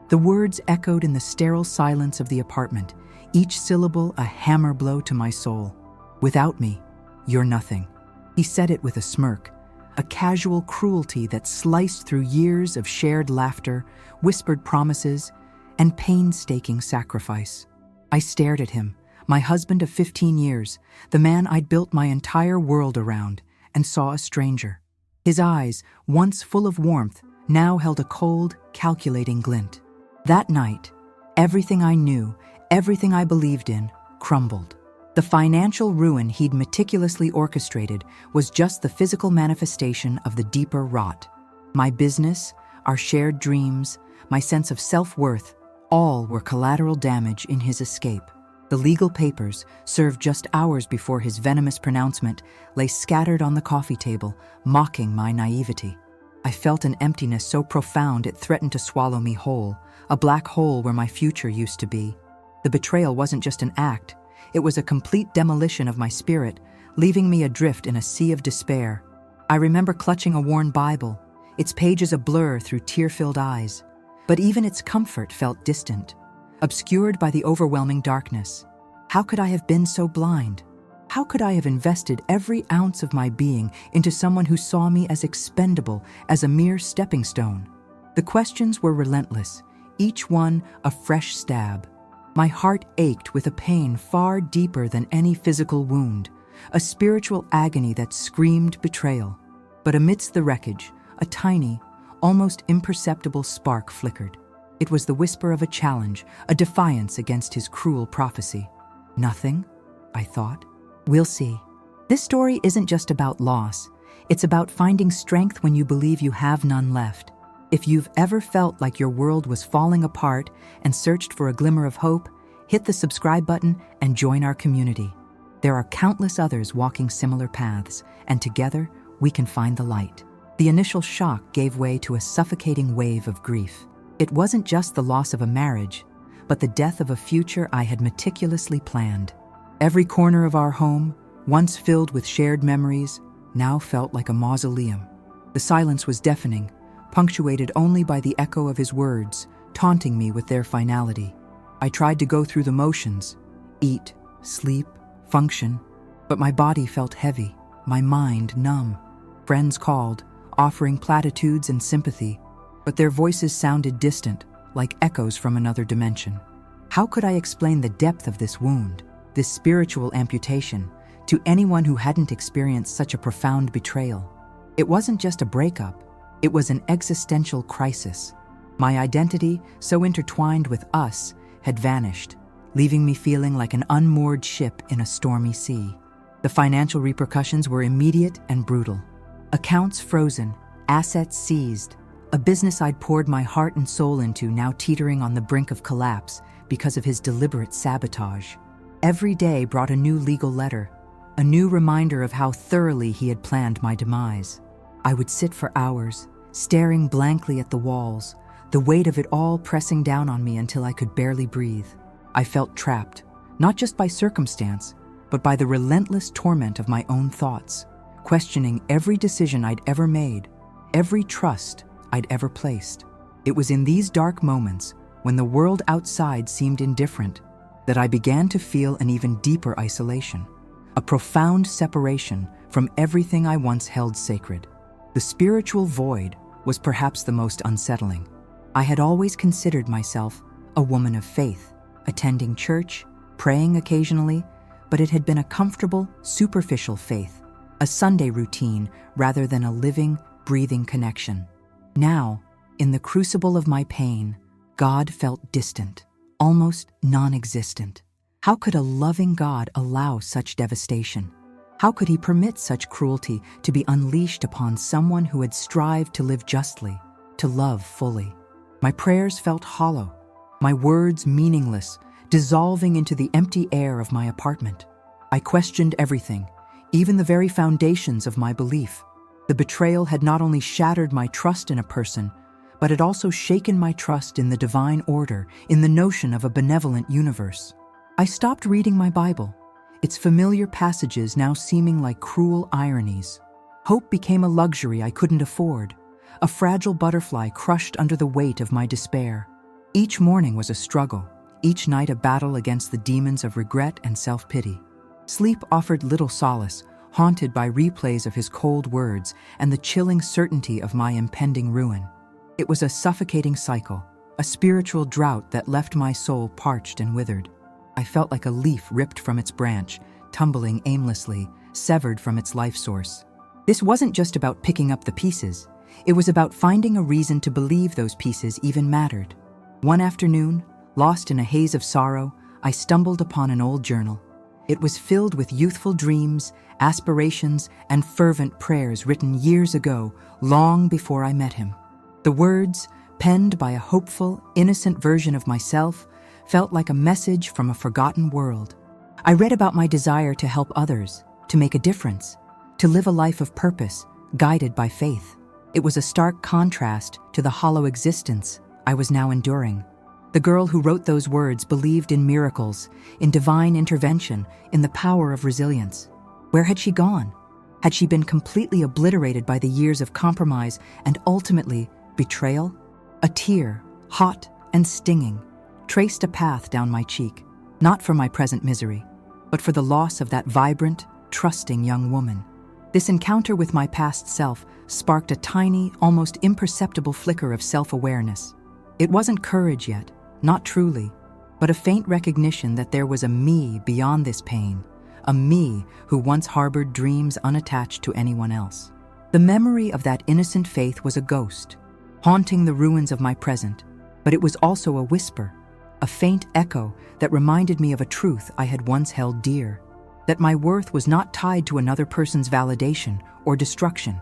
The words echoed in the sterile silence of the apartment, each syllable a hammer blow to my soul. "Without me, you're nothing." He said it with a smirk, a casual cruelty that sliced through years of shared laughter, whispered promises, and painstaking sacrifice. I stared at him, my husband of 15 years, the man I'd built my entire world around, and saw a stranger. His eyes, once full of warmth, now held a cold, calculating glint. That night, everything I knew, everything I believed in, crumbled. The financial ruin he'd meticulously orchestrated was just the physical manifestation of the deeper rot. My business, our shared dreams, my sense of self-worth, all were collateral damage in his escape. The legal papers, served just hours before his venomous pronouncement, lay scattered on the coffee table, mocking my naivety. I felt an emptiness so profound it threatened to swallow me whole, a black hole where my future used to be. The betrayal wasn't just an act, it was a complete demolition of my spirit, leaving me adrift in a sea of despair. I remember clutching a worn Bible, its pages a blur through tear-filled eyes. But even its comfort felt distant, obscured by the overwhelming darkness. How could I have been so blind? How could I have invested every ounce of my being into someone who saw me as expendable, as a mere stepping stone? The questions were relentless, each one a fresh stab. My heart ached with a pain far deeper than any physical wound, a spiritual agony that screamed betrayal. But amidst the wreckage, a tiny, almost imperceptible spark flickered. It was the whisper of a challenge, a defiance against his cruel prophecy. Nothing, I thought. We'll see. This story isn't just about loss. It's about finding strength when you believe you have none left. If you've ever felt like your world was falling apart and searched for a glimmer of hope, hit the subscribe button and join our community. There are countless others walking similar paths, and together we can find the light. The initial shock gave way to a suffocating wave of grief. It wasn't just the loss of a marriage, but the death of a future I had meticulously planned. Every corner of our home, once filled with shared memories, now felt like a mausoleum. The silence was deafening, punctuated only by the echo of his words, taunting me with their finality. I tried to go through the motions, eat, sleep, function, but my body felt heavy, my mind numb. Friends called, offering platitudes and sympathy, but their voices sounded distant, like echoes from another dimension. How could I explain the depth of this wound, this spiritual amputation, to anyone who hadn't experienced such a profound betrayal? It wasn't just a breakup, it was an existential crisis. My identity, so intertwined with us, had vanished, leaving me feeling like an unmoored ship in a stormy sea. The financial repercussions were immediate and brutal. Accounts frozen, assets seized, a business I'd poured my heart and soul into now teetering on the brink of collapse because of his deliberate sabotage. Every day brought a new legal letter, a new reminder of how thoroughly he had planned my demise. I would sit for hours, staring blankly at the walls, the weight of it all pressing down on me until I could barely breathe. I felt trapped, not just by circumstance, but by the relentless torment of my own thoughts, questioning every decision I'd ever made, every trust I'd ever placed. It was in these dark moments, when the world outside seemed indifferent, that I began to feel an even deeper isolation, a profound separation from everything I once held sacred. The spiritual void was perhaps the most unsettling. I had always considered myself a woman of faith, attending church, praying occasionally, but it had been a comfortable, superficial faith, a Sunday routine rather than a living, breathing connection. Now, in the crucible of my pain, God felt distant, almost non-existent. How could a loving God allow such devastation? How could he permit such cruelty to be unleashed upon someone who had strived to live justly, to love fully? My prayers felt hollow, my words meaningless, dissolving into the empty air of my apartment. I questioned everything, even the very foundations of my belief. The betrayal had not only shattered my trust in a person, but had also shaken my trust in the divine order, in the notion of a benevolent universe. I stopped reading my Bible, its familiar passages now seeming like cruel ironies. Hope became a luxury I couldn't afford, a fragile butterfly crushed under the weight of my despair. Each morning was a struggle, each night a battle against the demons of regret and self-pity. Sleep offered little solace, haunted by replays of his cold words and the chilling certainty of my impending ruin. It was a suffocating cycle, a spiritual drought that left my soul parched and withered. I felt like a leaf ripped from its branch, tumbling aimlessly, severed from its life source. This wasn't just about picking up the pieces. It was about finding a reason to believe those pieces even mattered. One afternoon, lost in a haze of sorrow, I stumbled upon an old journal. It was filled with youthful dreams, aspirations, and fervent prayers written years ago, long before I met him. The words, penned by a hopeful, innocent version of myself, felt like a message from a forgotten world. I read about my desire to help others, to make a difference, to live a life of purpose, guided by faith. It was a stark contrast to the hollow existence I was now enduring. The girl who wrote those words believed in miracles, in divine intervention, in the power of resilience. Where had she gone? Had she been completely obliterated by the years of compromise and ultimately betrayal? A tear, hot and stinging, traced a path down my cheek, not for my present misery, but for the loss of that vibrant, trusting young woman. This encounter with my past self sparked a tiny, almost imperceptible flicker of self-awareness. It wasn't courage yet, not truly, but a faint recognition that there was a me beyond this pain, a me who once harbored dreams unattached to anyone else. The memory of that innocent faith was a ghost, haunting the ruins of my present, but it was also a whisper, a faint echo that reminded me of a truth I had once held dear, that my worth was not tied to another person's validation or destruction.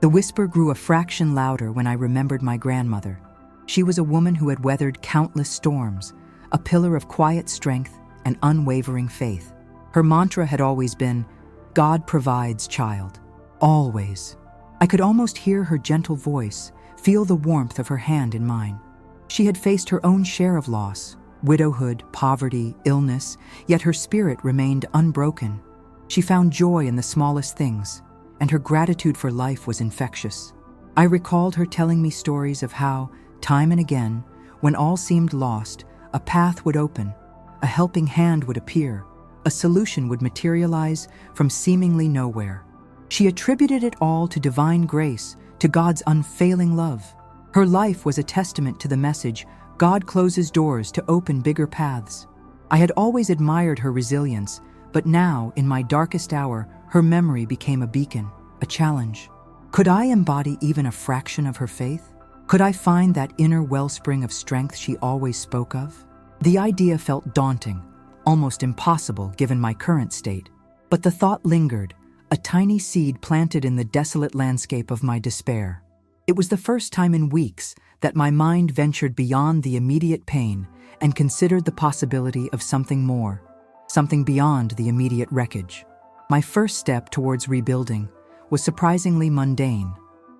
The whisper grew a fraction louder when I remembered my grandmother. She was a woman who had weathered countless storms, a pillar of quiet strength and unwavering faith. Her mantra had always been, "God provides, child." Always. I could almost hear her gentle voice, feel the warmth of her hand in mine. She had faced her own share of loss, widowhood, poverty, illness, yet her spirit remained unbroken. She found joy in the smallest things, and her gratitude for life was infectious. I recalled her telling me stories of how, time and again, when all seemed lost, a path would open, a helping hand would appear, a solution would materialize from seemingly nowhere. She attributed it all to divine grace, to God's unfailing love. Her life was a testament to the message, God closes doors to open bigger paths. I had always admired her resilience, but now, in my darkest hour, her memory became a beacon, a challenge. Could I embody even a fraction of her faith? Could I find that inner wellspring of strength she always spoke of? The idea felt daunting, almost impossible given my current state. But the thought lingered, a tiny seed planted in the desolate landscape of my despair. It was the first time in weeks that my mind ventured beyond the immediate pain and considered the possibility of something more, something beyond the immediate wreckage. My first step towards rebuilding was surprisingly mundane: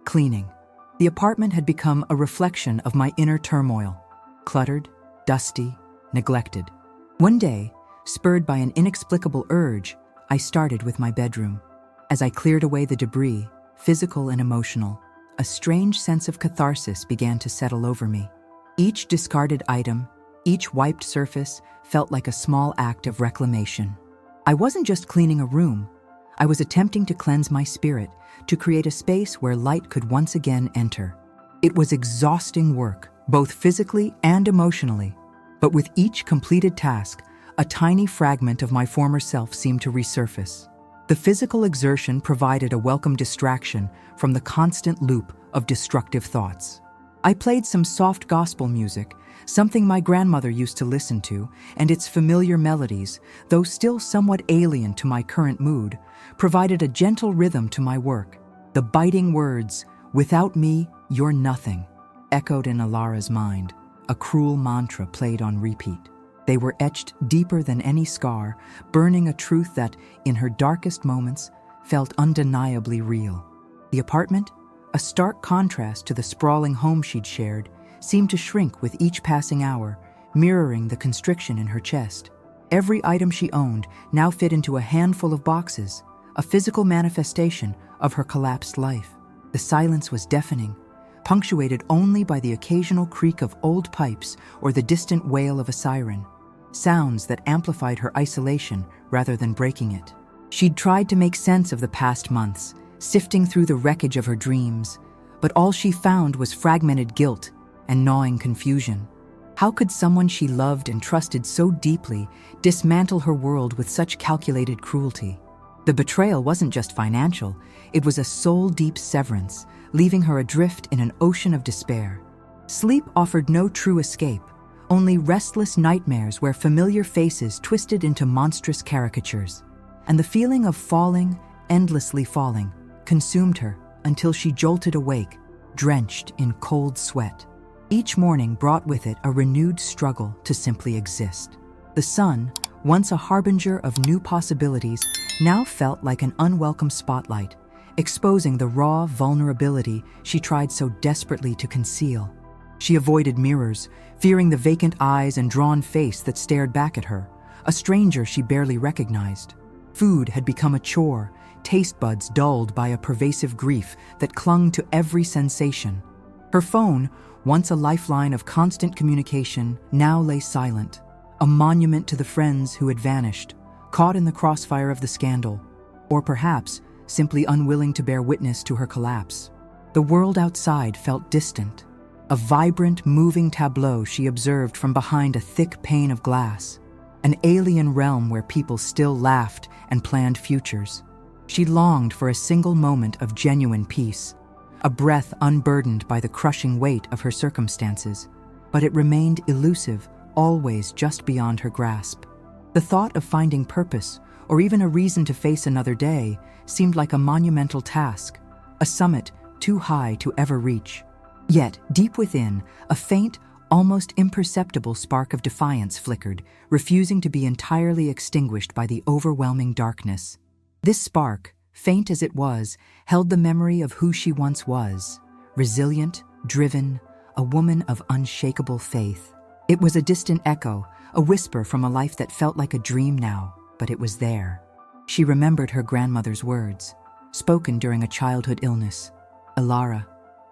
cleaning. The apartment had become a reflection of my inner turmoil, cluttered, dusty, neglected. One day, spurred by an inexplicable urge, I started with my bedroom. As I cleared away the debris, physical and emotional, a strange sense of catharsis began to settle over me. Each discarded item, each wiped surface felt like a small act of reclamation. I wasn't just cleaning a room. I was attempting to cleanse my spirit, to create a space where light could once again enter. It was exhausting work, both physically and emotionally, but with each completed task, a tiny fragment of my former self seemed to resurface. The physical exertion provided a welcome distraction from the constant loop of destructive thoughts. I played some soft gospel music, something my grandmother used to listen to, and its familiar melodies, though still somewhat alien to my current mood, provided a gentle rhythm to my work. The biting words, "Without me, you're nothing," echoed in Alara's mind, a cruel mantra played on repeat. They were etched deeper than any scar, burning a truth that, in her darkest moments, felt undeniably real. The apartment, a stark contrast to the sprawling home she'd shared, seemed to shrink with each passing hour, mirroring the constriction in her chest. Every item she owned now fit into a handful of boxes, a physical manifestation of her collapsed life. The silence was deafening, punctuated only by the occasional creak of old pipes or the distant wail of a siren, sounds that amplified her isolation rather than breaking it. She'd tried to make sense of the past months, sifting through the wreckage of her dreams, but all she found was fragmented guilt and gnawing confusion. How could someone she loved and trusted so deeply dismantle her world with such calculated cruelty? The betrayal wasn't just financial, it was a soul-deep severance, leaving her adrift in an ocean of despair. Sleep offered no true escape, only restless nightmares where familiar faces twisted into monstrous caricatures. And the feeling of falling, endlessly falling, consumed her until she jolted awake, drenched in cold sweat. Each morning brought with it a renewed struggle to simply exist. The sun, once a harbinger of new possibilities, now felt like an unwelcome spotlight, exposing the raw vulnerability she tried so desperately to conceal. She avoided mirrors, fearing the vacant eyes and drawn face that stared back at her, a stranger she barely recognized. Food had become a chore, taste buds dulled by a pervasive grief that clung to every sensation. Her phone, once a lifeline of constant communication, now lay silent, a monument to the friends who had vanished, caught in the crossfire of the scandal, or perhaps simply unwilling to bear witness to her collapse. The world outside felt distant, a vibrant, moving tableau she observed from behind a thick pane of glass, an alien realm where people still laughed and planned futures. She longed for a single moment of genuine peace, a breath unburdened by the crushing weight of her circumstances, but it remained elusive, always just beyond her grasp. The thought of finding purpose, or even a reason to face another day, seemed like a monumental task, a summit too high to ever reach. Yet, deep within, a faint, almost imperceptible spark of defiance flickered, refusing to be entirely extinguished by the overwhelming darkness. This spark, faint as it was, held the memory of who she once was, resilient, driven, a woman of unshakable faith. It was a distant echo, a whisper from a life that felt like a dream now, but it was there. She remembered her grandmother's words, spoken during a childhood illness. "Elara,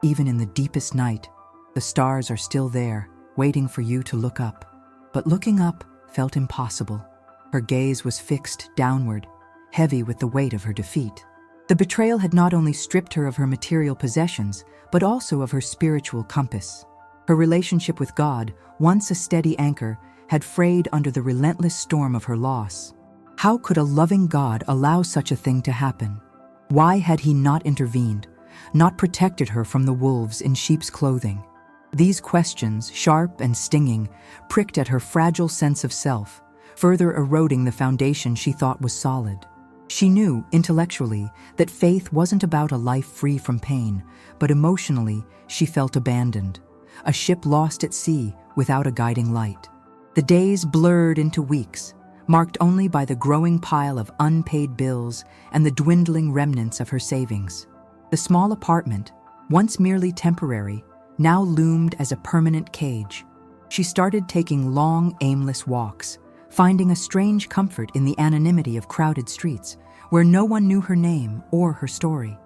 even in the deepest night, the stars are still there, waiting for you to look up." But looking up felt impossible. Her gaze was fixed downward, heavy with the weight of her defeat. The betrayal had not only stripped her of her material possessions, but also of her spiritual compass. Her relationship with God, once a steady anchor, had frayed under the relentless storm of her loss. How could a loving God allow such a thing to happen? Why had he not intervened, not protected her from the wolves in sheep's clothing? These questions, sharp and stinging, pricked at her fragile sense of self, further eroding the foundation she thought was solid. She knew, intellectually, that faith wasn't about a life free from pain, but emotionally, she felt abandoned, a ship lost at sea without a guiding light. The days blurred into weeks, marked only by the growing pile of unpaid bills and the dwindling remnants of her savings. The small apartment, once merely temporary, now loomed as a permanent cage. She started taking long, aimless walks, finding a strange comfort in the anonymity of crowded streets, where no one knew her name or her story.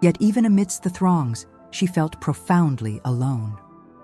Yet even amidst the throngs, she felt profoundly alone.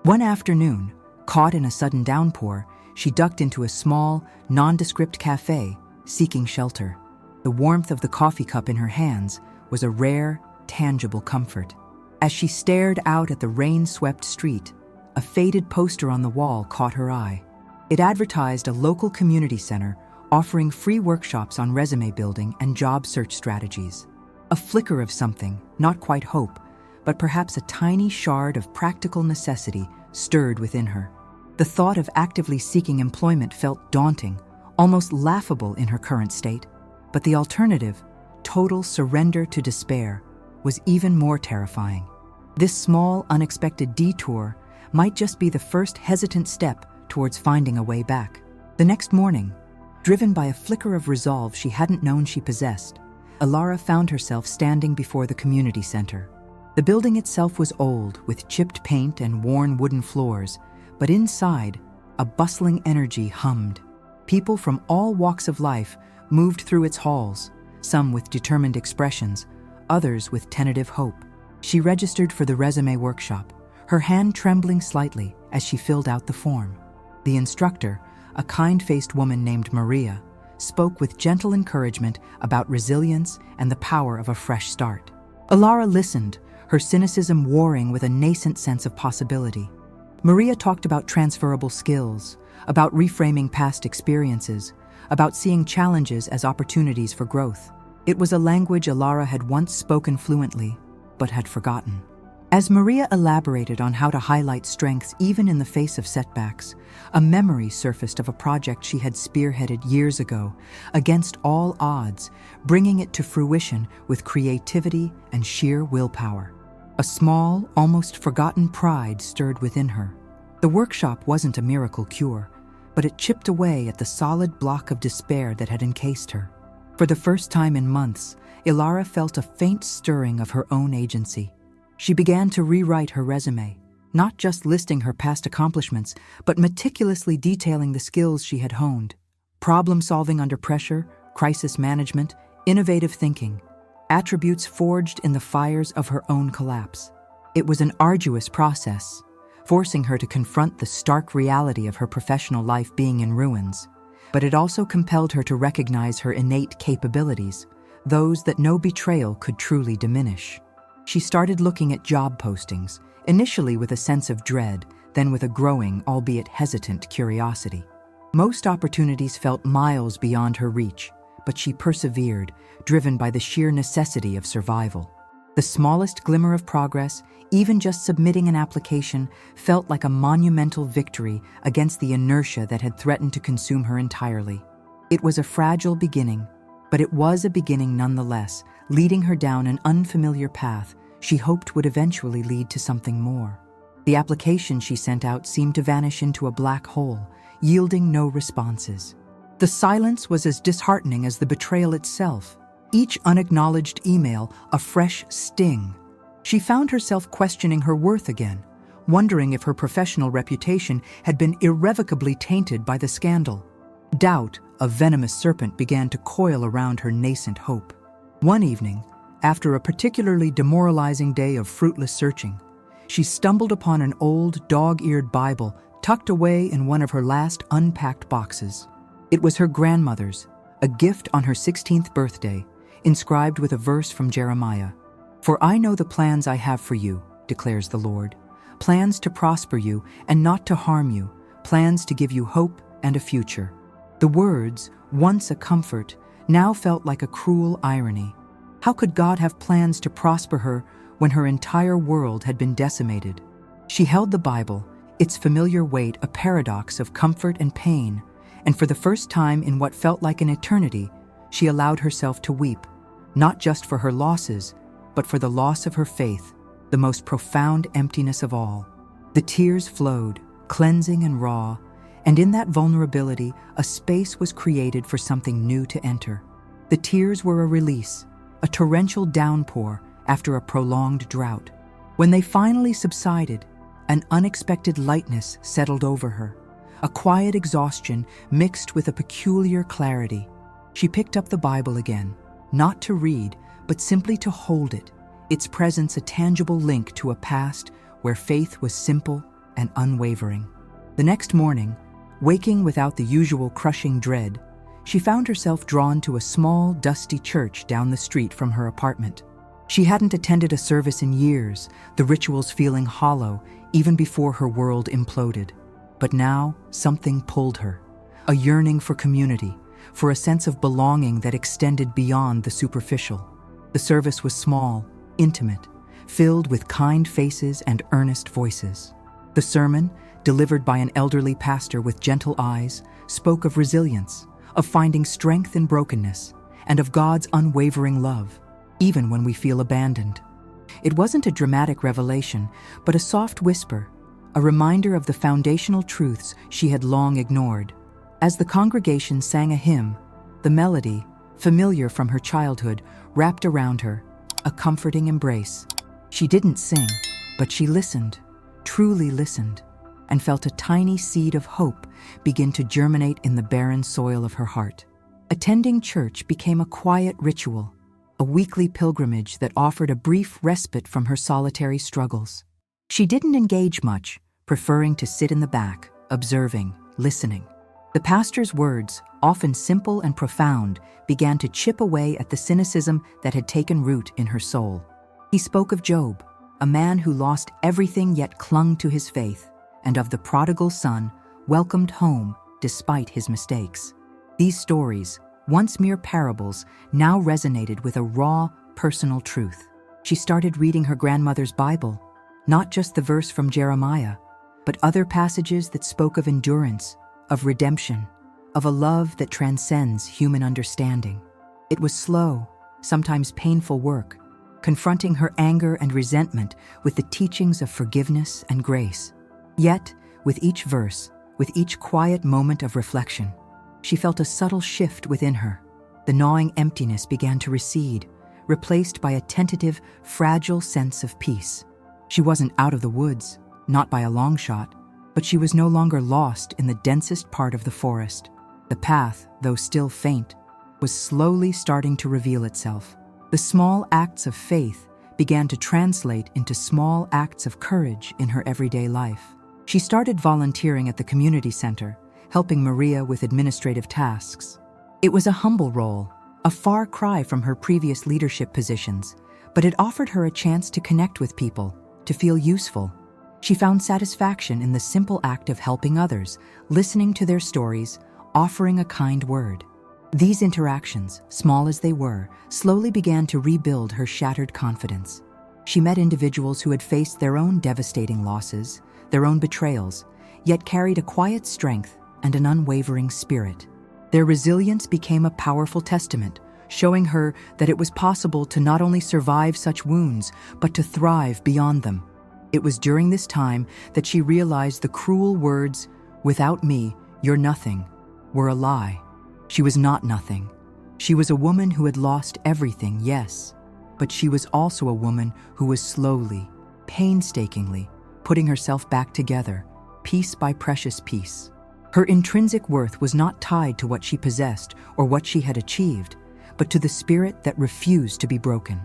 One afternoon, caught in a sudden downpour, she ducked into a small, nondescript cafe, seeking shelter. The warmth of the coffee cup in her hands was a rare, tangible comfort. As she stared out at the rain-swept street, a faded poster on the wall caught her eye. It advertised a local community center offering free workshops on resume building and job search strategies. A flicker of something, not quite hope, but perhaps a tiny shard of practical necessity stirred within her. The thought of actively seeking employment felt daunting, almost laughable in her current state, but the alternative, total surrender to despair, was even more terrifying. This small, unexpected detour might just be the first hesitant step towards finding a way back. The next morning, driven by a flicker of resolve she hadn't known she possessed, Elara found herself standing before the community center. The building itself was old, with chipped paint and worn wooden floors, but inside, a bustling energy hummed. People from all walks of life moved through its halls, some with determined expressions, others with tentative hope. She registered for the resume workshop, her hand trembling slightly as she filled out the form. The instructor, a kind-faced woman named Maria, spoke with gentle encouragement about resilience and the power of a fresh start. Ilara listened, her cynicism warring with a nascent sense of possibility. Maria talked about transferable skills, about reframing past experiences, about seeing challenges as opportunities for growth. It was a language Ilara had once spoken fluently, but had forgotten. As Maria elaborated on how to highlight strengths even in the face of setbacks, a memory surfaced of a project she had spearheaded years ago, against all odds, bringing it to fruition with creativity and sheer willpower. A small, almost forgotten pride stirred within her. The workshop wasn't a miracle cure, but it chipped away at the solid block of despair that had encased her. For the first time in months, Ilara felt a faint stirring of her own agency. She began to rewrite her resume, not just listing her past accomplishments, but meticulously detailing the skills she had honed: problem-solving under pressure, crisis management, innovative thinking, attributes forged in the fires of her own collapse. It was an arduous process, forcing her to confront the stark reality of her professional life being in ruins, but it also compelled her to recognize her innate capabilities, those that no betrayal could truly diminish. She started looking at job postings, initially with a sense of dread, then with a growing, albeit hesitant, curiosity. Most opportunities felt miles beyond her reach, but she persevered, driven by the sheer necessity of survival. The smallest glimmer of progress, even just submitting an application, felt like a monumental victory against the inertia that had threatened to consume her entirely. It was a fragile beginning, but it was a beginning nonetheless, leading her down an unfamiliar path she hoped would eventually lead to something more. The application she sent out seemed to vanish into a black hole, yielding no responses. The silence was as disheartening as the betrayal itself, each unacknowledged email a fresh sting. She found herself questioning her worth again, wondering if her professional reputation had been irrevocably tainted by the scandal. Doubt, a venomous serpent, began to coil around her nascent hope. One evening, after a particularly demoralizing day of fruitless searching, she stumbled upon an old, dog-eared Bible tucked away in one of her last unpacked boxes. It was her grandmother's, a gift on her 16th birthday, inscribed with a verse from Jeremiah. "For I know the plans I have for you, declares the Lord, plans to prosper you and not to harm you, plans to give you hope and a future." The words, once a comfort, now felt like a cruel irony. How could God have plans to prosper her when her entire world had been decimated? She held the Bible, its familiar weight a paradox of comfort and pain, and for the first time in what felt like an eternity, she allowed herself to weep, not just for her losses, but for the loss of her faith, the most profound emptiness of all. The tears flowed, cleansing and raw, and in that vulnerability, a space was created for something new to enter. The tears were a release, a torrential downpour after a prolonged drought. When they finally subsided, an unexpected lightness settled over her, a quiet exhaustion mixed with a peculiar clarity. She picked up the Bible again, not to read, but simply to hold it, its presence a tangible link to a past where faith was simple and unwavering. The next morning, waking without the usual crushing dread, she found herself drawn to a small, dusty church down the street from her apartment. She hadn't attended a service in years, the rituals feeling hollow even before her world imploded. But now, something pulled her, a yearning for community, for a sense of belonging that extended beyond the superficial. The service was small, intimate, filled with kind faces and earnest voices. The sermon, delivered by an elderly pastor with gentle eyes, spoke of resilience, of finding strength in brokenness, and of God's unwavering love, even when we feel abandoned. It wasn't a dramatic revelation, but a soft whisper, a reminder of the foundational truths she had long ignored. As the congregation sang a hymn, the melody, familiar from her childhood, wrapped around her, a comforting embrace. She didn't sing, but she listened, truly listened, and felt a tiny seed of hope begin to germinate in the barren soil of her heart. Attending church became a quiet ritual, a weekly pilgrimage that offered a brief respite from her solitary struggles. She didn't engage much, preferring to sit in the back, observing, listening. The pastor's words, often simple and profound, began to chip away at the cynicism that had taken root in her soul. He spoke of Job, a man who lost everything yet clung to his faith, and of the prodigal son, welcomed home despite his mistakes. These stories, once mere parables, now resonated with a raw, personal truth. She started reading her grandmother's Bible, not just the verse from Jeremiah, but other passages that spoke of endurance, of redemption, of a love that transcends human understanding. It was slow, sometimes painful work, confronting her anger and resentment with the teachings of forgiveness and grace. Yet, with each verse, with each quiet moment of reflection, she felt a subtle shift within her. The gnawing emptiness began to recede, replaced by a tentative, fragile sense of peace. She wasn't out of the woods, not by a long shot, but she was no longer lost in the densest part of the forest. The path, though still faint, was slowly starting to reveal itself. The small acts of faith began to translate into small acts of courage in her everyday life. She started volunteering at the community center, helping Maria with administrative tasks. It was a humble role, a far cry from her previous leadership positions, but it offered her a chance to connect with people, to feel useful. She found satisfaction in the simple act of helping others, listening to their stories, offering a kind word. These interactions, small as they were, slowly began to rebuild her shattered confidence. She met individuals who had faced their own devastating losses, their own betrayals, yet carried a quiet strength and an unwavering spirit. Their resilience became a powerful testament, showing her that it was possible to not only survive such wounds, but to thrive beyond them. It was during this time that she realized the cruel words, "Without me, you're nothing," were a lie. She was not nothing. She was a woman who had lost everything, yes, but she was also a woman who was slowly, painstakingly, putting herself back together, piece by precious piece. Her intrinsic worth was not tied to what she possessed or what she had achieved, but to the spirit that refused to be broken.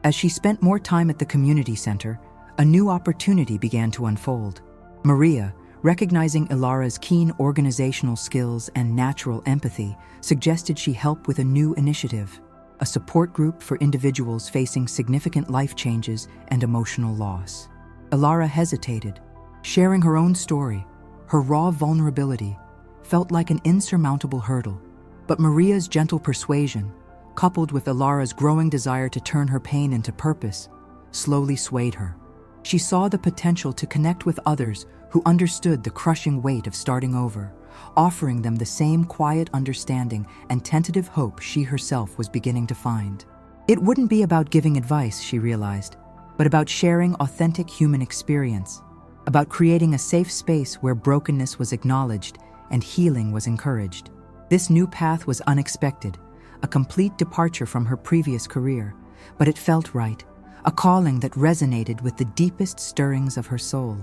As she spent more time at the community center, a new opportunity began to unfold. Maria, recognizing Ilara's keen organizational skills and natural empathy, suggested she help with a new initiative, a support group for individuals facing significant life changes and emotional loss. Ilara hesitated. Sharing her own story, her raw vulnerability, felt like an insurmountable hurdle. But Maria's gentle persuasion, coupled with Ilara's growing desire to turn her pain into purpose, slowly swayed her. She saw the potential to connect with others who understood the crushing weight of starting over, offering them the same quiet understanding and tentative hope she herself was beginning to find. It wouldn't be about giving advice, she realized, but about sharing authentic human experience, about creating a safe space where brokenness was acknowledged and healing was encouraged. This new path was unexpected, a complete departure from her previous career, but it felt right, a calling that resonated with the deepest stirrings of her soul.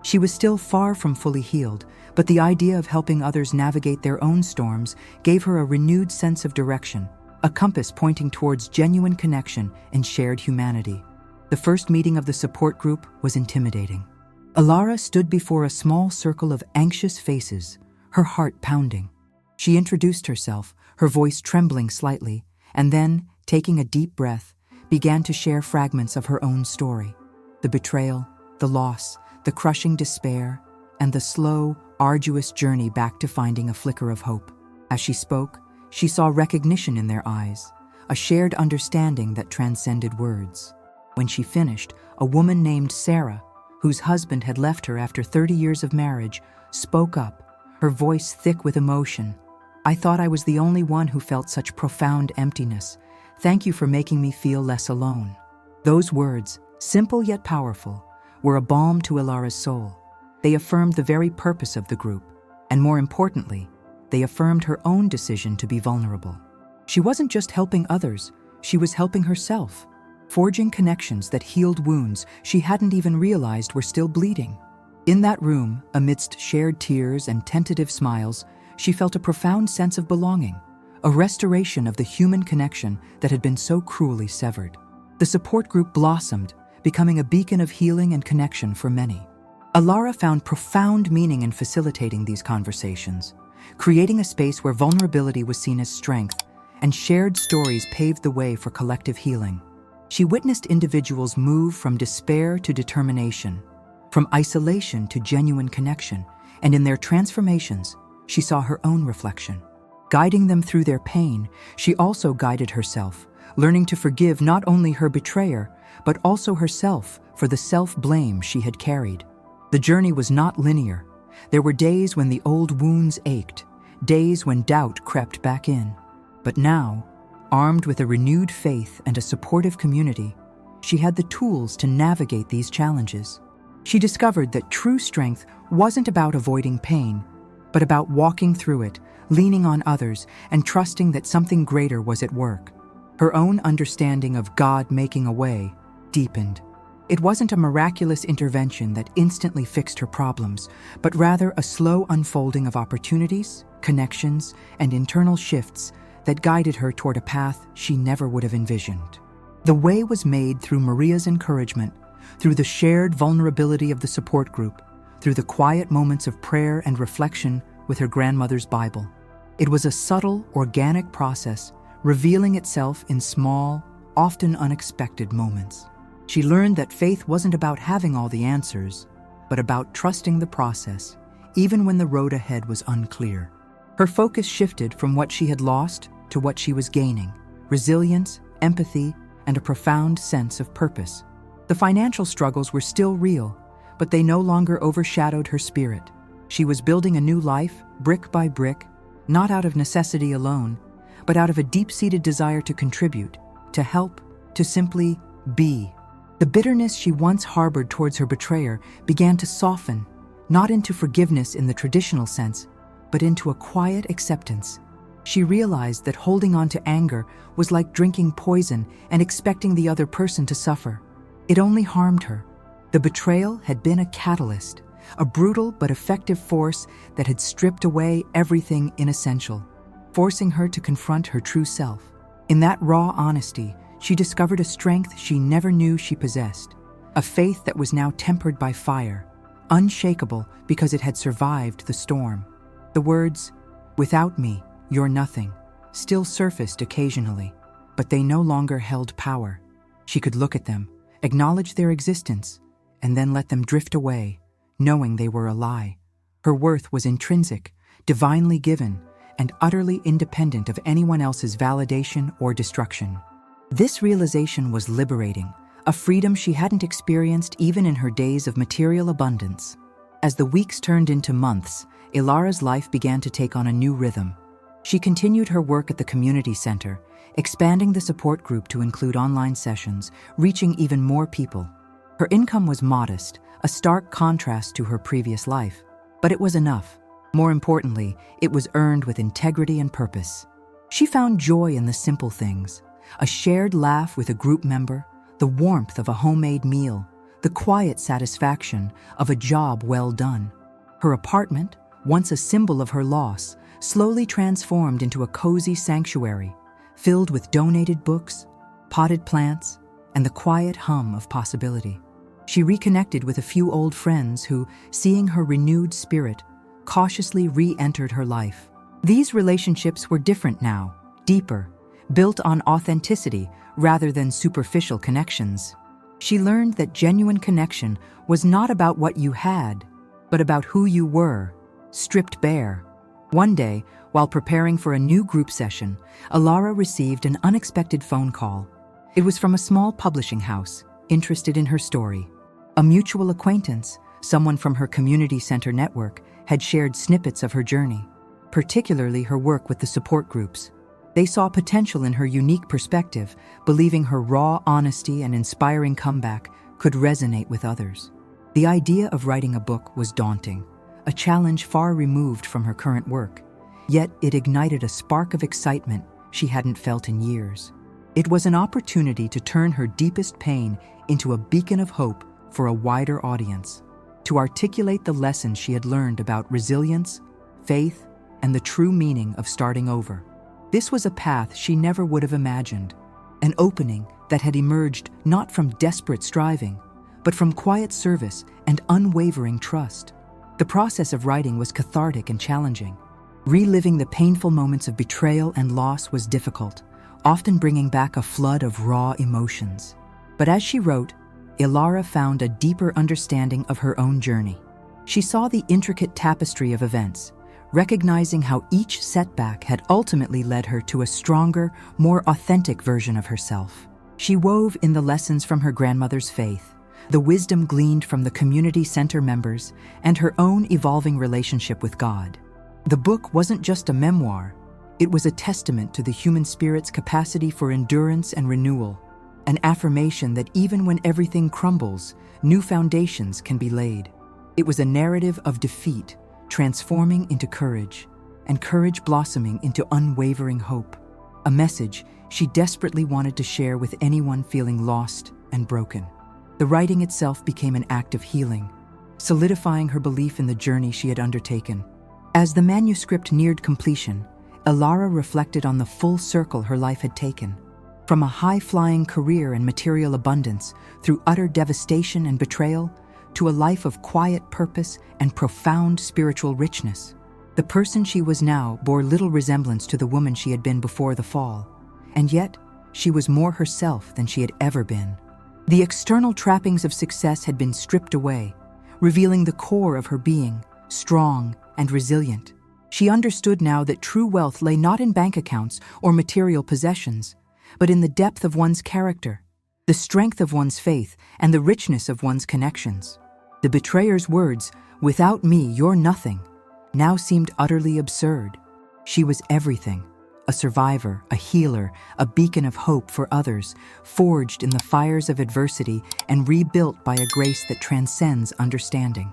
She was still far from fully healed, but the idea of helping others navigate their own storms gave her a renewed sense of direction, a compass pointing towards genuine connection and shared humanity. The first meeting of the support group was intimidating. Ilara stood before a small circle of anxious faces, her heart pounding. She introduced herself, her voice trembling slightly, and then, taking a deep breath, began to share fragments of her own story. The betrayal, the loss, the crushing despair, and the slow, arduous journey back to finding a flicker of hope. As she spoke, she saw recognition in their eyes, a shared understanding that transcended words. When she finished, a woman named Sarah, whose husband had left her after 30 years of marriage, spoke up, her voice thick with emotion. "I thought I was the only one who felt such profound emptiness. Thank you for making me feel less alone." Those words, simple yet powerful, were a balm to Ilara's soul. They affirmed the very purpose of the group, and more importantly, they affirmed her own decision to be vulnerable. She wasn't just helping others, she was helping herself, forging connections that healed wounds she hadn't even realized were still bleeding. In that room, amidst shared tears and tentative smiles, she felt a profound sense of belonging, a restoration of the human connection that had been so cruelly severed. The support group blossomed, becoming a beacon of healing and connection for many. Alara found profound meaning in facilitating these conversations, creating a space where vulnerability was seen as strength and shared stories paved the way for collective healing. She witnessed individuals move from despair to determination, from isolation to genuine connection, and in their transformations, she saw her own reflection. Guiding them through their pain, she also guided herself, learning to forgive not only her betrayer, but also herself for the self-blame she had carried. The journey was not linear. There were days when the old wounds ached, days when doubt crept back in. But now, armed with a renewed faith and a supportive community, she had the tools to navigate these challenges. She discovered that true strength wasn't about avoiding pain, but about walking through it, leaning on others, and trusting that something greater was at work. Her own understanding of God making a way deepened. It wasn't a miraculous intervention that instantly fixed her problems, but rather a slow unfolding of opportunities, connections, and internal shifts that guided her toward a path she never would have envisioned. The way was made through Maria's encouragement, through the shared vulnerability of the support group, through the quiet moments of prayer and reflection with her grandmother's Bible. It was a subtle, organic process, revealing itself in small, often unexpected moments. She learned that faith wasn't about having all the answers, but about trusting the process, even when the road ahead was unclear. Her focus shifted from what she had lost to what she was gaining: resilience, empathy, and a profound sense of purpose. The financial struggles were still real, but they no longer overshadowed her spirit. She was building a new life, brick by brick, not out of necessity alone, but out of a deep-seated desire to contribute, to help, to simply be. The bitterness she once harbored towards her betrayer began to soften, not into forgiveness in the traditional sense, but into a quiet acceptance. She realized that holding on to anger was like drinking poison and expecting the other person to suffer. It only harmed her. The betrayal had been a catalyst, a brutal but effective force that had stripped away everything inessential, forcing her to confront her true self. In that raw honesty, she discovered a strength she never knew she possessed, a faith that was now tempered by fire, unshakable because it had survived the storm. The words, "Without me, you're nothing," still surfaced occasionally, but they no longer held power. She could look at them, acknowledge their existence, and then let them drift away, knowing they were a lie. Her worth was intrinsic, divinely given, and utterly independent of anyone else's validation or destruction. This realization was liberating, a freedom she hadn't experienced even in her days of material abundance. As the weeks turned into months, Ilara's life began to take on a new rhythm. She continued her work at the community center, expanding the support group to include online sessions, reaching even more people. Her income was modest, a stark contrast to her previous life, but it was enough. More importantly, it was earned with integrity and purpose. She found joy in the simple things: a shared laugh with a group member, the warmth of a homemade meal, the quiet satisfaction of a job well done. Her apartment, once a symbol of her loss, slowly transformed into a cozy sanctuary, filled with donated books, potted plants, and the quiet hum of possibility. She reconnected with a few old friends who, seeing her renewed spirit, cautiously re-entered her life. These relationships were different now, deeper, built on authenticity rather than superficial connections. She learned that genuine connection was not about what you had, but about who you were, stripped bare. One day, while preparing for a new group session, Ilara received an unexpected phone call. It was from a small publishing house, interested in her story. A mutual acquaintance, someone from her community center network, had shared snippets of her journey, particularly her work with the support groups. They saw potential in her unique perspective, believing her raw honesty and inspiring comeback could resonate with others. The idea of writing a book was daunting, a challenge far removed from her current work, yet it ignited a spark of excitement she hadn't felt in years. It was an opportunity to turn her deepest pain into a beacon of hope for a wider audience, to articulate the lessons she had learned about resilience, faith, and the true meaning of starting over. This was a path she never would have imagined, an opening that had emerged not from desperate striving, but from quiet service and unwavering trust. The process of writing was cathartic and challenging. Reliving the painful moments of betrayal and loss was difficult, often bringing back a flood of raw emotions. But as she wrote, Ilara found a deeper understanding of her own journey. She saw the intricate tapestry of events, recognizing how each setback had ultimately led her to a stronger, more authentic version of herself. She wove in the lessons from her grandmother's faith, the wisdom gleaned from the community center members, and her own evolving relationship with God. The book wasn't just a memoir, it was a testament to the human spirit's capacity for endurance and renewal, an affirmation that even when everything crumbles, new foundations can be laid. It was a narrative of defeat, transforming into courage, and courage blossoming into unwavering hope, a message she desperately wanted to share with anyone feeling lost and broken. The writing itself became an act of healing, solidifying her belief in the journey she had undertaken. As the manuscript neared completion, Ilara reflected on the full circle her life had taken. From a high-flying career and material abundance, through utter devastation and betrayal, to a life of quiet purpose and profound spiritual richness. The person she was now bore little resemblance to the woman she had been before the fall, and yet she was more herself than she had ever been. The external trappings of success had been stripped away, revealing the core of her being, strong and resilient. She understood now that true wealth lay not in bank accounts or material possessions, but in the depth of one's character, the strength of one's faith, and the richness of one's connections. The betrayer's words, "Without me, you're nothing," now seemed utterly absurd. She was everything, a survivor, a healer, a beacon of hope for others, forged in the fires of adversity and rebuilt by a grace that transcends understanding.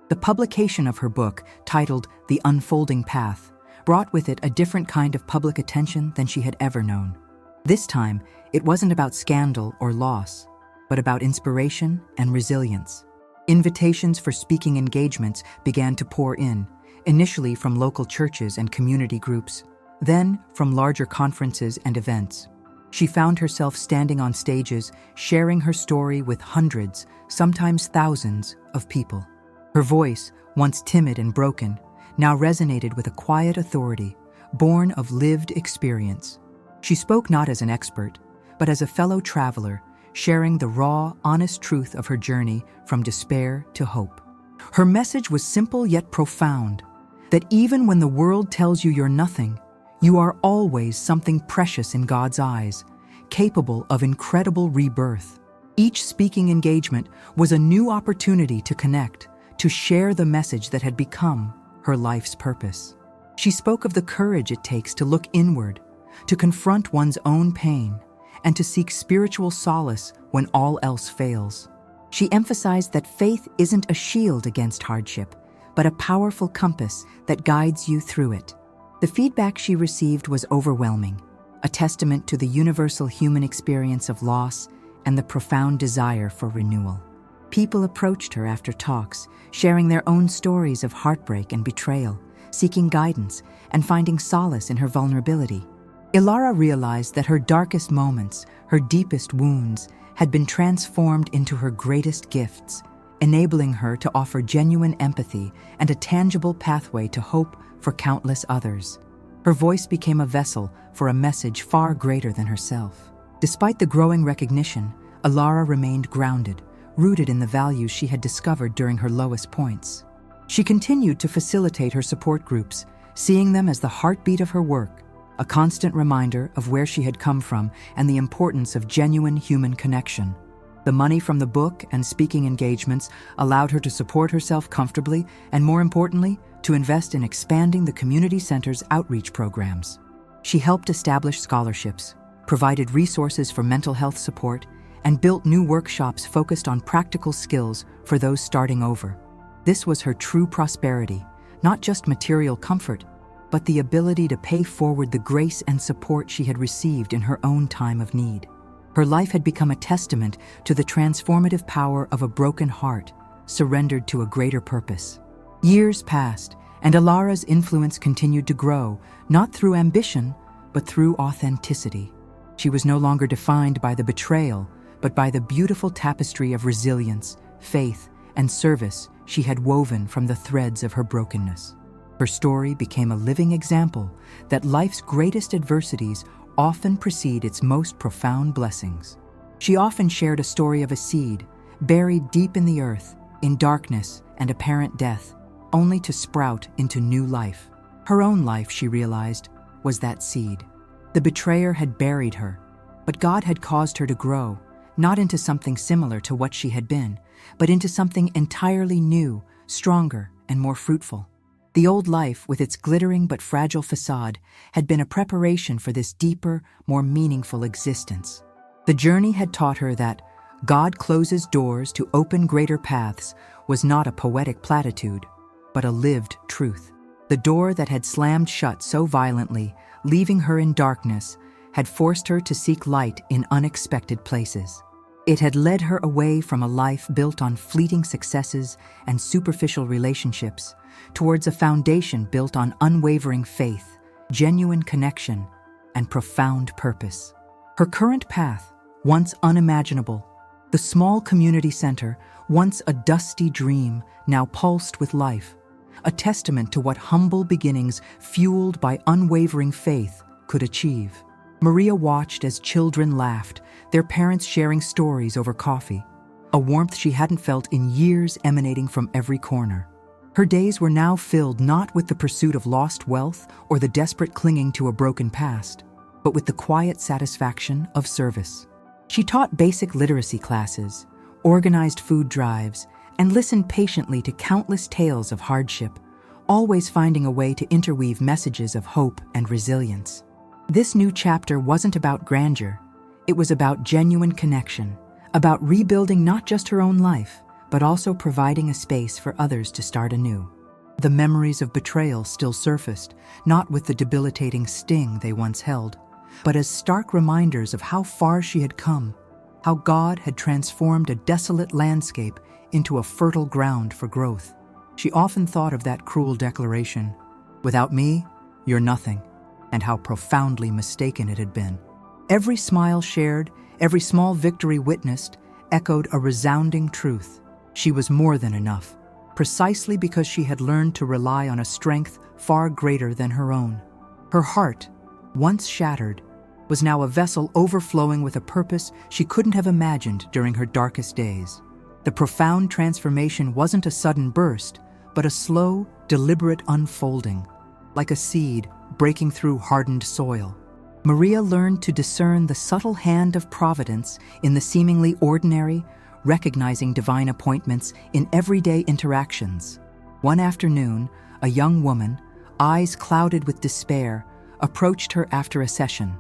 The publication of her book, titled The Unfolding Path, brought with it a different kind of public attention than she had ever known. This time, it wasn't about scandal or loss, but about inspiration and resilience. Invitations for speaking engagements began to pour in, initially from local churches and community groups, then from larger conferences and events. She found herself standing on stages, sharing her story with hundreds, sometimes thousands, of people. Her voice, once timid and broken, now resonated with a quiet authority, born of lived experience. She spoke not as an expert, but as a fellow traveler, sharing the raw, honest truth of her journey from despair to hope. Her message was simple yet profound, that even when the world tells you you're nothing, you are always something precious in God's eyes, capable of incredible rebirth. Each speaking engagement was a new opportunity to connect, to share the message that had become her life's purpose. She spoke of the courage it takes to look inward, to confront one's own pain, and to seek spiritual solace when all else fails. She emphasized that faith isn't a shield against hardship, but a powerful compass that guides you through it. The feedback she received was overwhelming, a testament to the universal human experience of loss and the profound desire for renewal. People approached her after talks, sharing their own stories of heartbreak and betrayal, seeking guidance and finding solace in her vulnerability. Ilara realized that her darkest moments, her deepest wounds, had been transformed into her greatest gifts, enabling her to offer genuine empathy and a tangible pathway to hope for countless others. Her voice became a vessel for a message far greater than herself. Despite the growing recognition, Ilara remained grounded, rooted in the values she had discovered during her lowest points. She continued to facilitate her support groups, seeing them as the heartbeat of her work, a constant reminder of where she had come from and the importance of genuine human connection. The money from the book and speaking engagements allowed her to support herself comfortably and, more importantly, to invest in expanding the community center's outreach programs. She helped establish scholarships, provided resources for mental health support, and built new workshops focused on practical skills for those starting over. This was her true prosperity, not just material comfort, but the ability to pay forward the grace and support she had received in her own time of need. Her life had become a testament to the transformative power of a broken heart, surrendered to a greater purpose. Years passed, and Ilara's influence continued to grow, not through ambition, but through authenticity. She was no longer defined by the betrayal, but by the beautiful tapestry of resilience, faith, and service she had woven from the threads of her brokenness. Her story became a living example that life's greatest adversities often precede its most profound blessings. She often shared a story of a seed, buried deep in the earth, in darkness and apparent death, only to sprout into new life. Her own life, she realized, was that seed. The betrayer had buried her, but God had caused her to grow, not into something similar to what she had been, but into something entirely new, stronger, and more fruitful. The old life, with its glittering but fragile facade, had been a preparation for this deeper, more meaningful existence. The journey had taught her that God closes doors to open greater paths was not a poetic platitude, but a lived truth. The door that had slammed shut so violently, leaving her in darkness, had forced her to seek light in unexpected places. It had led her away from a life built on fleeting successes and superficial relationships towards a foundation built on unwavering faith, genuine connection, and profound purpose. Her current path, once unimaginable, the small community center, once a dusty dream, now pulsed with life, a testament to what humble beginnings fueled by unwavering faith could achieve. Maria watched as children laughed, their parents sharing stories over coffee, a warmth she hadn't felt in years emanating from every corner. Her days were now filled not with the pursuit of lost wealth or the desperate clinging to a broken past, but with the quiet satisfaction of service. She taught basic literacy classes, organized food drives, and listened patiently to countless tales of hardship, always finding a way to interweave messages of hope and resilience. This new chapter wasn't about grandeur. It was about genuine connection, about rebuilding not just her own life, but also providing a space for others to start anew. The memories of betrayal still surfaced, not with the debilitating sting they once held, but as stark reminders of how far she had come, how God had transformed a desolate landscape into a fertile ground for growth. She often thought of that cruel declaration, "Without me, you're nothing," and how profoundly mistaken it had been. Every smile shared, every small victory witnessed, echoed a resounding truth. She was more than enough, precisely because she had learned to rely on a strength far greater than her own. Her heart, once shattered, was now a vessel overflowing with a purpose she couldn't have imagined during her darkest days. The profound transformation wasn't a sudden burst, but a slow, deliberate unfolding, like a seed breaking through hardened soil. Maria learned to discern the subtle hand of providence in the seemingly ordinary, recognizing divine appointments in everyday interactions. One afternoon, a young woman, eyes clouded with despair, approached her after a session.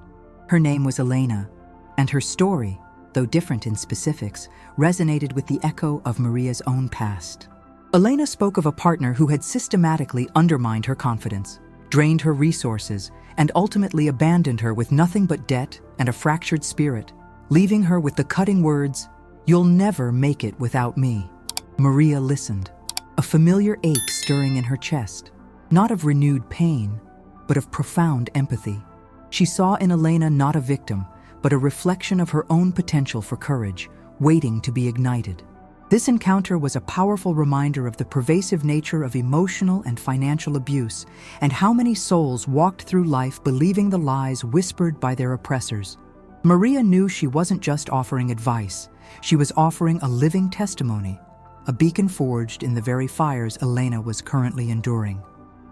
Her name was Elena, and her story, though different in specifics, resonated with the echo of Maria's own past. Elena spoke of a partner who had systematically undermined her confidence, drained her resources, and ultimately abandoned her with nothing but debt and a fractured spirit, leaving her with the cutting words, "You'll never make it without me." Maria listened, a familiar ache stirring in her chest, not of renewed pain, but of profound empathy. She saw in Elena not a victim, but a reflection of her own potential for courage, waiting to be ignited. This encounter was a powerful reminder of the pervasive nature of emotional and financial abuse, and how many souls walked through life believing the lies whispered by their oppressors. Maria knew she wasn't just offering advice, she was offering a living testimony, a beacon forged in the very fires Elena was currently enduring.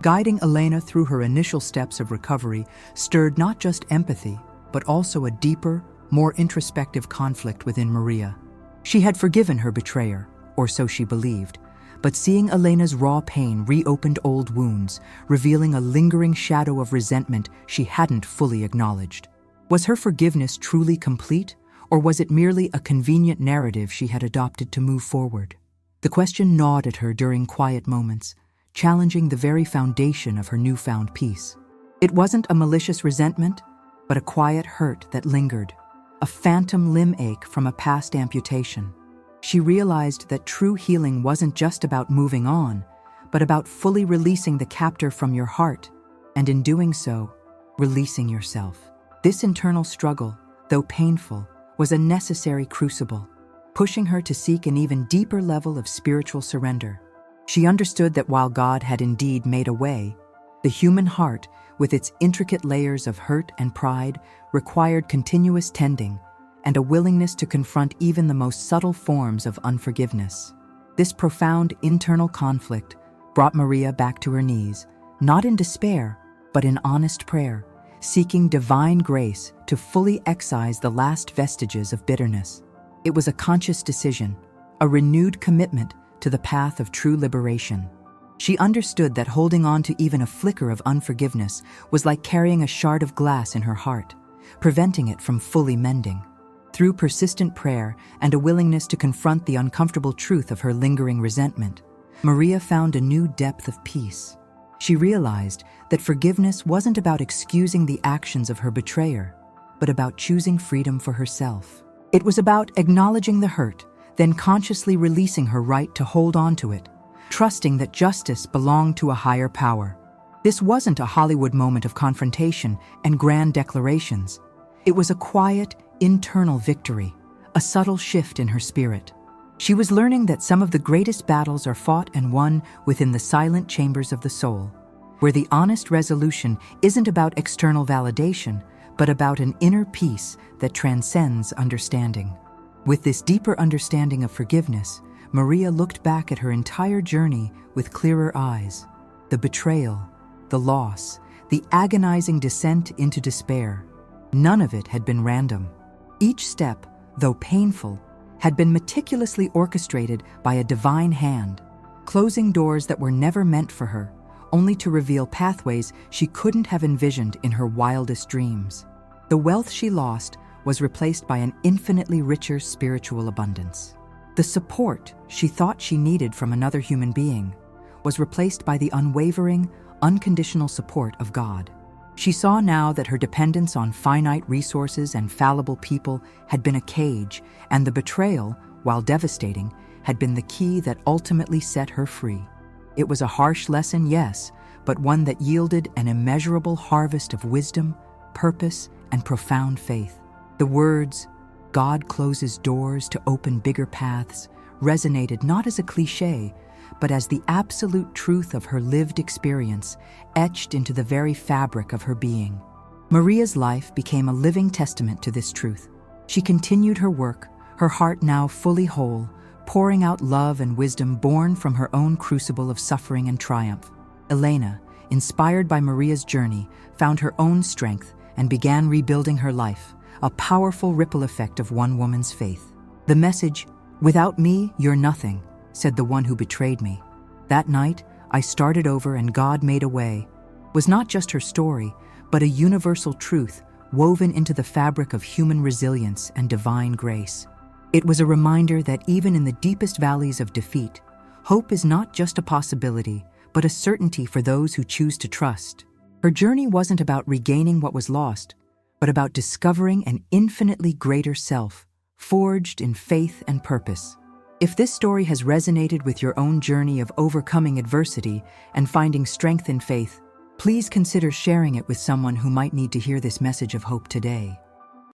Guiding Elena through her initial steps of recovery stirred not just empathy, but also a deeper, more introspective conflict within Maria. She had forgiven her betrayer, or so she believed, but seeing Elena's raw pain reopened old wounds, revealing a lingering shadow of resentment she hadn't fully acknowledged. Was her forgiveness truly complete, or was it merely a convenient narrative she had adopted to move forward? The question gnawed at her during quiet moments, challenging the very foundation of her newfound peace. It wasn't a malicious resentment, but a quiet hurt that lingered, a phantom limb ache from a past amputation. She realized that true healing wasn't just about moving on, but about fully releasing the captor from your heart, and in doing so, releasing yourself. This internal struggle, though painful, was a necessary crucible, pushing her to seek an even deeper level of spiritual surrender. She understood that while God had indeed made a way, the human heart, with its intricate layers of hurt and pride, required continuous tending and a willingness to confront even the most subtle forms of unforgiveness. This profound internal conflict brought Maria back to her knees, not in despair, but in honest prayer, seeking divine grace to fully excise the last vestiges of bitterness. It was a conscious decision, a renewed commitment to the path of true liberation. She understood that holding on to even a flicker of unforgiveness was like carrying a shard of glass in her heart, preventing it from fully mending. Through persistent prayer and a willingness to confront the uncomfortable truth of her lingering resentment, Maria found a new depth of peace. She realized that forgiveness wasn't about excusing the actions of her betrayer, but about choosing freedom for herself. It was about acknowledging the hurt, then consciously releasing her right to hold on to it, trusting that justice belonged to a higher power. This wasn't a Hollywood moment of confrontation and grand declarations. It was a quiet, internal victory, a subtle shift in her spirit. She was learning that some of the greatest battles are fought and won within the silent chambers of the soul, where the honest resolution isn't about external validation, but about an inner peace that transcends understanding. With this deeper understanding of forgiveness, Maria looked back at her entire journey with clearer eyes. The betrayal, the loss, the agonizing descent into despair, none of it had been random. Each step, though painful, had been meticulously orchestrated by a divine hand, closing doors that were never meant for her, only to reveal pathways she couldn't have envisioned in her wildest dreams. The wealth she lost was replaced by an infinitely richer spiritual abundance. The support she thought she needed from another human being was replaced by the unwavering, unconditional support of God. She saw now that her dependence on finite resources and fallible people had been a cage, and the betrayal, while devastating, had been the key that ultimately set her free. It was a harsh lesson, yes, but one that yielded an immeasurable harvest of wisdom, purpose, and profound faith. The words, "God closes doors to open bigger paths," resonated not as a cliché, but as the absolute truth of her lived experience, etched into the very fabric of her being. Maria's life became a living testament to this truth. She continued her work, her heart now fully whole, pouring out love and wisdom born from her own crucible of suffering and triumph. Elena, inspired by Maria's journey, found her own strength and began rebuilding her life, a powerful ripple effect of one woman's faith. The message, "Without me, you're nothing," said the one who betrayed me. "That night, I started over and God made a way," was not just her story, but a universal truth woven into the fabric of human resilience and divine grace. It was a reminder that even in the deepest valleys of defeat, hope is not just a possibility, but a certainty for those who choose to trust. Her journey wasn't about regaining what was lost, but about discovering an infinitely greater self, forged in faith and purpose. If this story has resonated with your own journey of overcoming adversity and finding strength in faith, please consider sharing it with someone who might need to hear this message of hope today.